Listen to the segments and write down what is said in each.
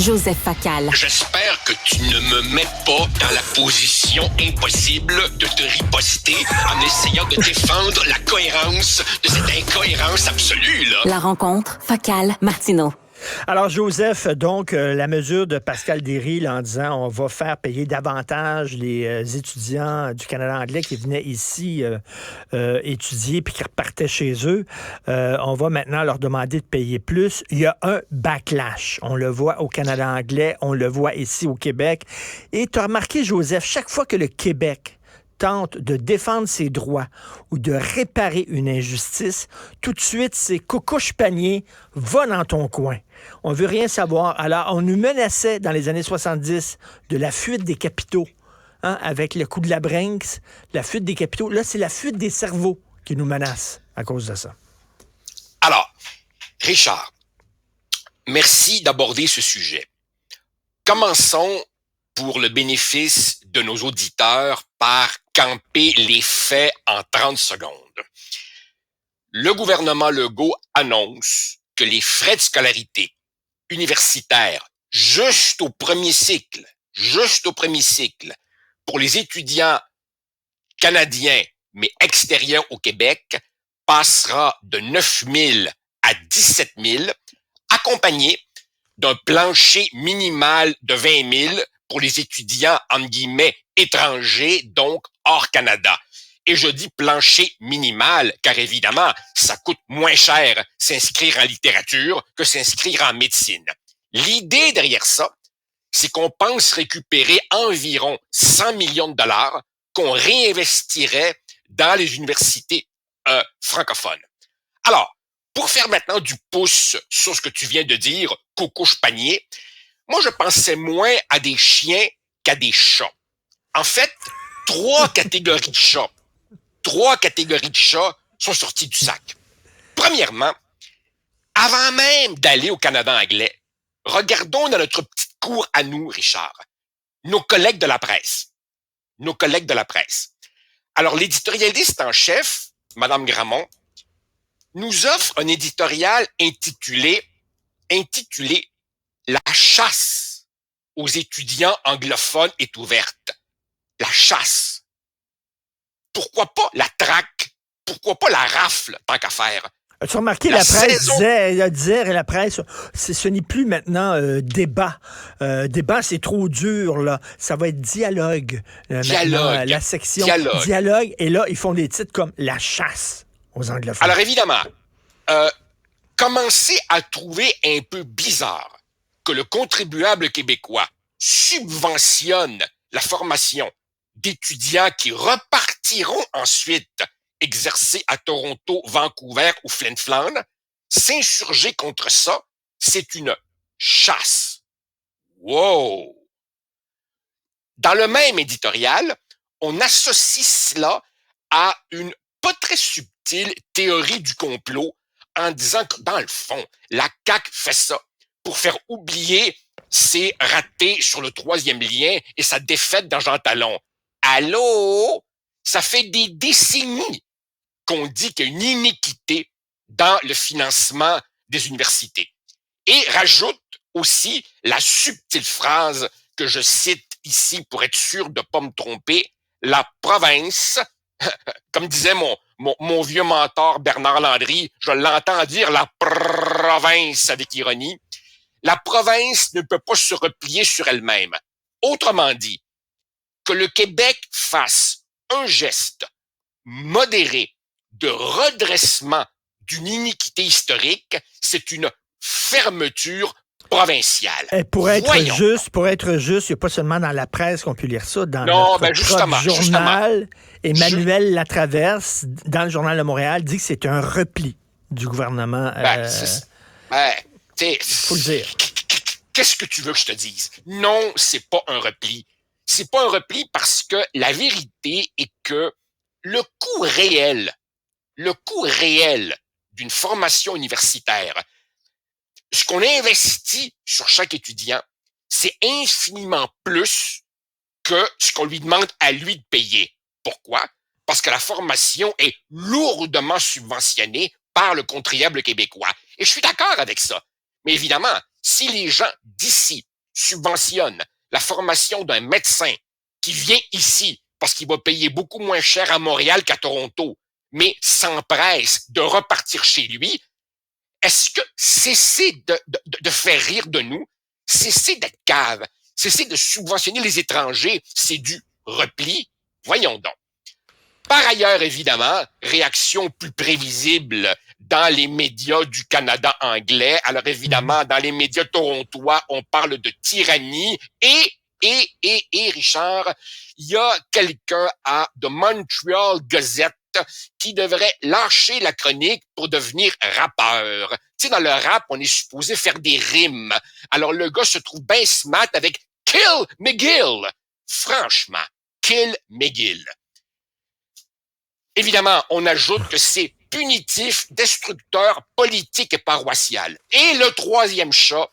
Joseph Facal. J'espère que tu ne me mets pas dans la position impossible de te riposter en essayant de défendre la cohérence de cette incohérence absolue, là. La rencontre Facal-Martineau. Alors, Joseph, donc, la mesure de Pascal Derry là, en disant on va faire payer davantage les étudiants du Canada anglais qui venaient ici étudier puis qui repartaient chez eux, on va maintenant leur demander de payer plus. Il y a un backlash. On le voit au Canada anglais, on le voit ici au Québec. Et tu as remarqué, Joseph, chaque fois que le Québec tente de défendre ses droits ou de réparer une injustice, tout de suite, c'est coucouche panier, va dans ton coin. On veut rien savoir. Alors, on nous menaçait dans les années 70 de la fuite des capitaux, hein, avec le coup de la Brinks, la fuite des capitaux. Là, c'est la fuite des cerveaux qui nous menace à cause de ça. Alors, Richard, merci d'aborder ce sujet. Commençons pour le bénéfice de nos auditeurs par camper les faits en 30 secondes. Le gouvernement Legault annonce que les frais de scolarité universitaire juste au premier cycle, pour les étudiants canadiens, mais extérieurs au Québec, passera de 9 000 à 17 000, accompagné d'un plancher minimal de 20 000 pour les étudiants, entre guillemets, étrangers, donc hors Canada. Et je dis plancher minimal, car évidemment, ça coûte moins cher s'inscrire en littérature que s'inscrire en médecine. L'idée derrière ça, c'est qu'on pense récupérer environ 100 millions de dollars qu'on réinvestirait dans les universités francophones. Alors, pour faire maintenant du pouce sur ce que tu viens de dire, coucouche panier, moi, je pensais moins à des chiens qu'à des chats. En fait, trois catégories de chats sont sorties du sac. Premièrement, avant même d'aller au Canada anglais, regardons dans notre petite cour à nous, Richard, nos collègues de la presse. Alors, l'éditorialiste en chef, Madame Gramont, nous offre un éditorial intitulé La chasse aux étudiants anglophones est ouverte. La chasse. Pourquoi pas la traque? Pourquoi pas la rafle, tant qu'à faire? As-tu remarqué, la presse disait, ce n'est plus maintenant débat. Débat, c'est trop dur, là. Ça va être dialogue. Maintenant, la section dialogue. Et là, ils font des titres comme La chasse aux anglophones. Alors, évidemment, commencez à trouver un peu bizarre que le contribuable québécois subventionne la formation d'étudiants qui repartiront ensuite exercer à Toronto, Vancouver ou Flin Flon. S'insurger contre ça, c'est une chasse. Wow! Dans le même éditorial, on associe cela à une pas très subtile théorie du complot en disant que, dans le fond, la CAQ fait ça pour faire oublier ses ratés sur le 3e lien et sa défaite dans Jean Talon. Allô? Ça fait des décennies qu'on dit qu'il y a une iniquité dans le financement des universités. Et rajoute aussi la subtile phrase que je cite ici pour être sûr de ne pas me tromper, la province, comme disait mon vieux mentor Bernard Landry, je l'entends dire la province avec ironie, la province ne peut pas se replier sur elle-même. Autrement dit, que le Québec fasse un geste modéré de redressement d'une iniquité historique, c'est une fermeture provinciale. Et pour être juste, il n'y a pas seulement dans la presse qu'on peut lire ça, dans notre journal, Emmanuel Latraverse, dans le Journal de Montréal, dit que c'est un repli du gouvernement. Faut le dire. Qu'est-ce que tu veux que je te dise? Non, c'est pas un repli. C'est pas un repli parce que la vérité est que le coût réel d'une formation universitaire, ce qu'on investit sur chaque étudiant, c'est infiniment plus que ce qu'on lui demande à lui de payer. Pourquoi? Parce que la formation est lourdement subventionnée par le contribuable québécois. Et je suis d'accord avec ça. Mais évidemment, si les gens d'ici subventionne la formation d'un médecin qui vient ici parce qu'il va payer beaucoup moins cher à Montréal qu'à Toronto, mais s'empresse de repartir chez lui, est-ce que cesser de faire rire de nous, cesser d'être cave, cesser de subventionner les étrangers, c'est du repli? Voyons donc. Par ailleurs, évidemment, réaction plus prévisible dans les médias du Canada anglais. Alors évidemment, dans les médias torontois, on parle de tyrannie et Richard, il y a quelqu'un à The Montreal Gazette qui devrait lâcher la chronique pour devenir rappeur. Tu sais, dans le rap, on est supposé faire des rimes. Alors le gars se trouve bien smart avec Kill McGill. Franchement, Kill McGill. Évidemment, on ajoute que c'est punitif, destructeur, politique et paroissial. Et le troisième chat,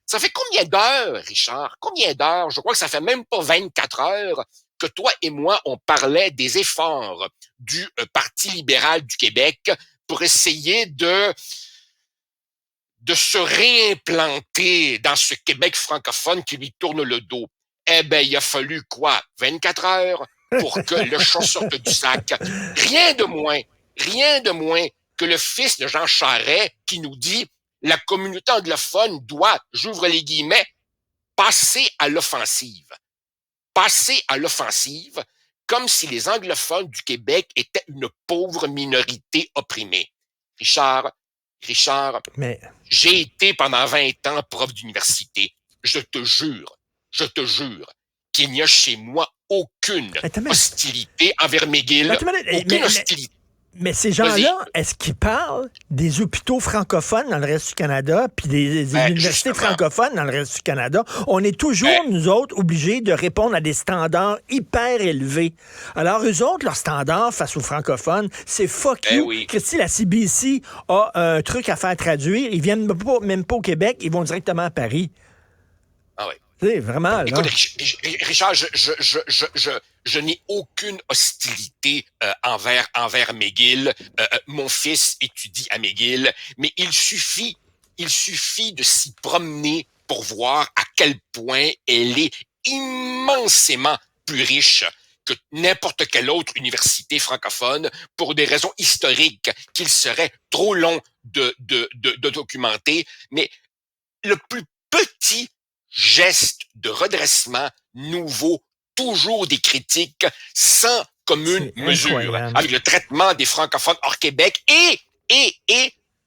ça fait combien d'heures, Richard? Combien d'heures? Je crois que ça fait même pas 24 heures que toi et moi, on parlait des efforts du Parti libéral du Québec pour essayer de se réimplanter dans ce Québec francophone qui lui tourne le dos. Eh ben, il a fallu quoi? 24 heures pour que le chat sorte du sac. Rien de moins que le fils de Jean Charest qui nous dit la communauté anglophone doit, j'ouvre les guillemets, passer à l'offensive. Passer à l'offensive comme si les anglophones du Québec étaient une pauvre minorité opprimée. Richard, Mais j'ai été pendant 20 ans prof d'université. Je te jure qu'il n'y a chez moi aucune hostilité envers McGill. Aucune hostilité. Mais ces gens-là, est-ce qu'ils parlent des hôpitaux francophones dans le reste du Canada puis des universités justement. francophones dans le reste du Canada? On est toujours, nous autres, obligés de répondre à des standards hyper élevés. Alors, eux autres, leurs standards face aux francophones, c'est fuck you. Oui. Christy, la CBC a un truc à faire traduire. Ils viennent même pas au Québec, ils vont directement à Paris. Ah oui. C'est vraiment, là. Écoute, Richard, je n'ai aucune hostilité envers McGill. Mon fils étudie à McGill, mais il suffit de s'y promener pour voir à quel point elle est immensément plus riche que n'importe quelle autre université francophone pour des raisons historiques qu'il serait trop long de documenter. Mais le plus petit geste de redressement nouveau, toujours des critiques sans commune mesure, avec le traitement des francophones hors Québec et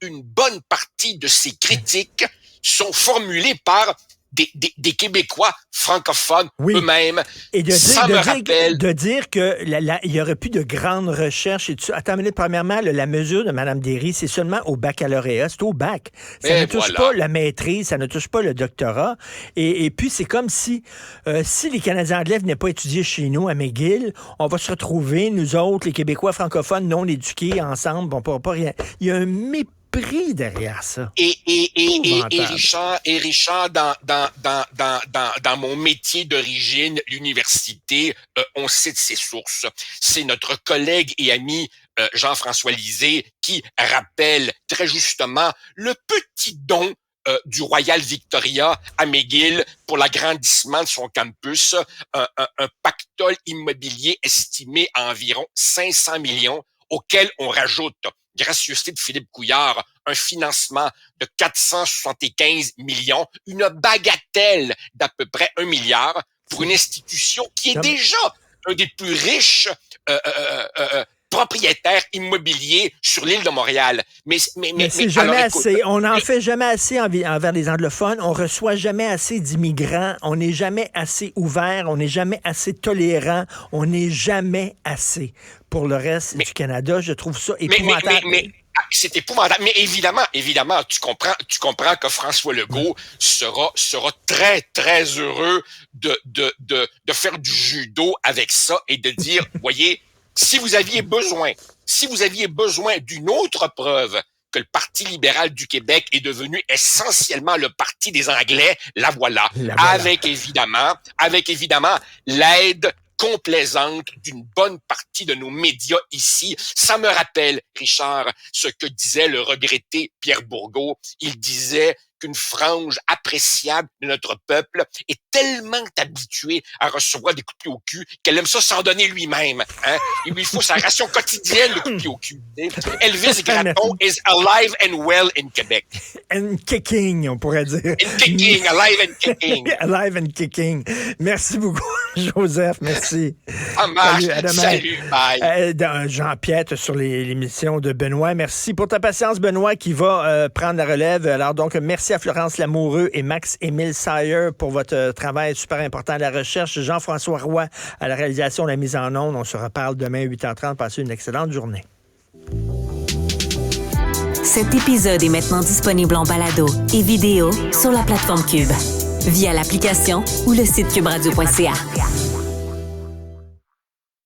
une bonne partie de ces critiques sont formulées par des Québécois francophones eux-mêmes. Et de dire que il y aurait plus de grandes recherches. Attends une minute, premièrement, la mesure de Mme Derry, c'est seulement au baccalauréat, c'est au bac. Ça ne touche pas la maîtrise, ça ne touche pas le doctorat. Et puis, c'est comme si les Canadiens anglais venaient pas étudier chez nous à McGill, on va se retrouver, nous autres, les Québécois francophones non éduqués, ensemble, on ne pourra pas rien. Il y a un mépris derrière ça. Et Richard, dans mon métier d'origine, l'université, on cite ses sources. C'est notre collègue et ami Jean-François Lisée qui rappelle très justement le petit don du Royal Victoria à McGill pour l'agrandissement de son campus, un pactole immobilier estimé à environ 500 millions, auquel on rajoute, gracieuseté de Philippe Couillard, un financement de 475 millions, une bagatelle d'à peu près 1 milliard pour une institution qui est déjà un des plus riches propriétaires immobiliers sur l'île de Montréal. Mais c'est jamais assez. On n'en fait jamais assez envers les anglophones. On reçoit jamais assez d'immigrants. On n'est jamais assez ouvert. On n'est jamais assez tolérant. On n'est jamais assez. Pour le reste du Canada, je trouve ça épouvantable. C'est épouvantable. Mais évidemment, tu comprends que François Legault sera très, très heureux de faire du judo avec ça et de dire, voyez, si vous aviez besoin d'une autre preuve que le Parti libéral du Québec est devenu essentiellement le parti des Anglais, la voilà. Avec évidemment l'aide complaisante d'une bonne partie de nos médias ici. Ça me rappelle, Richard, ce que disait le regretté Pierre Bourgault. Il disait qu'une frange à appréciable de notre peuple est tellement habituée à recevoir des coups de pied au cul qu'elle aime ça s'en donner lui-même. Hein? Il lui faut sa ration quotidienne de coups de pied au cul. Elvis Gratton is alive and well in Québec. And kicking, on pourrait dire. And kicking, alive and kicking. Alive and kicking. Merci beaucoup, Joseph. Merci. Ça marche. Salut, à demain. Salut, bye. Jean-Pierre sur l'émission de Benoît. Merci pour ta patience, Benoît, qui va prendre la relève. Alors, donc, merci à Florence Lamoureux et Max-Émile Sayer pour votre travail super important à la recherche. Jean-François Roy à la réalisation, la mise en onde. On se reparle demain à 8h30. Passez une excellente journée. Cet épisode est maintenant disponible en balado et vidéo sur la plateforme Cube, via l'application ou le site cuberadio.ca.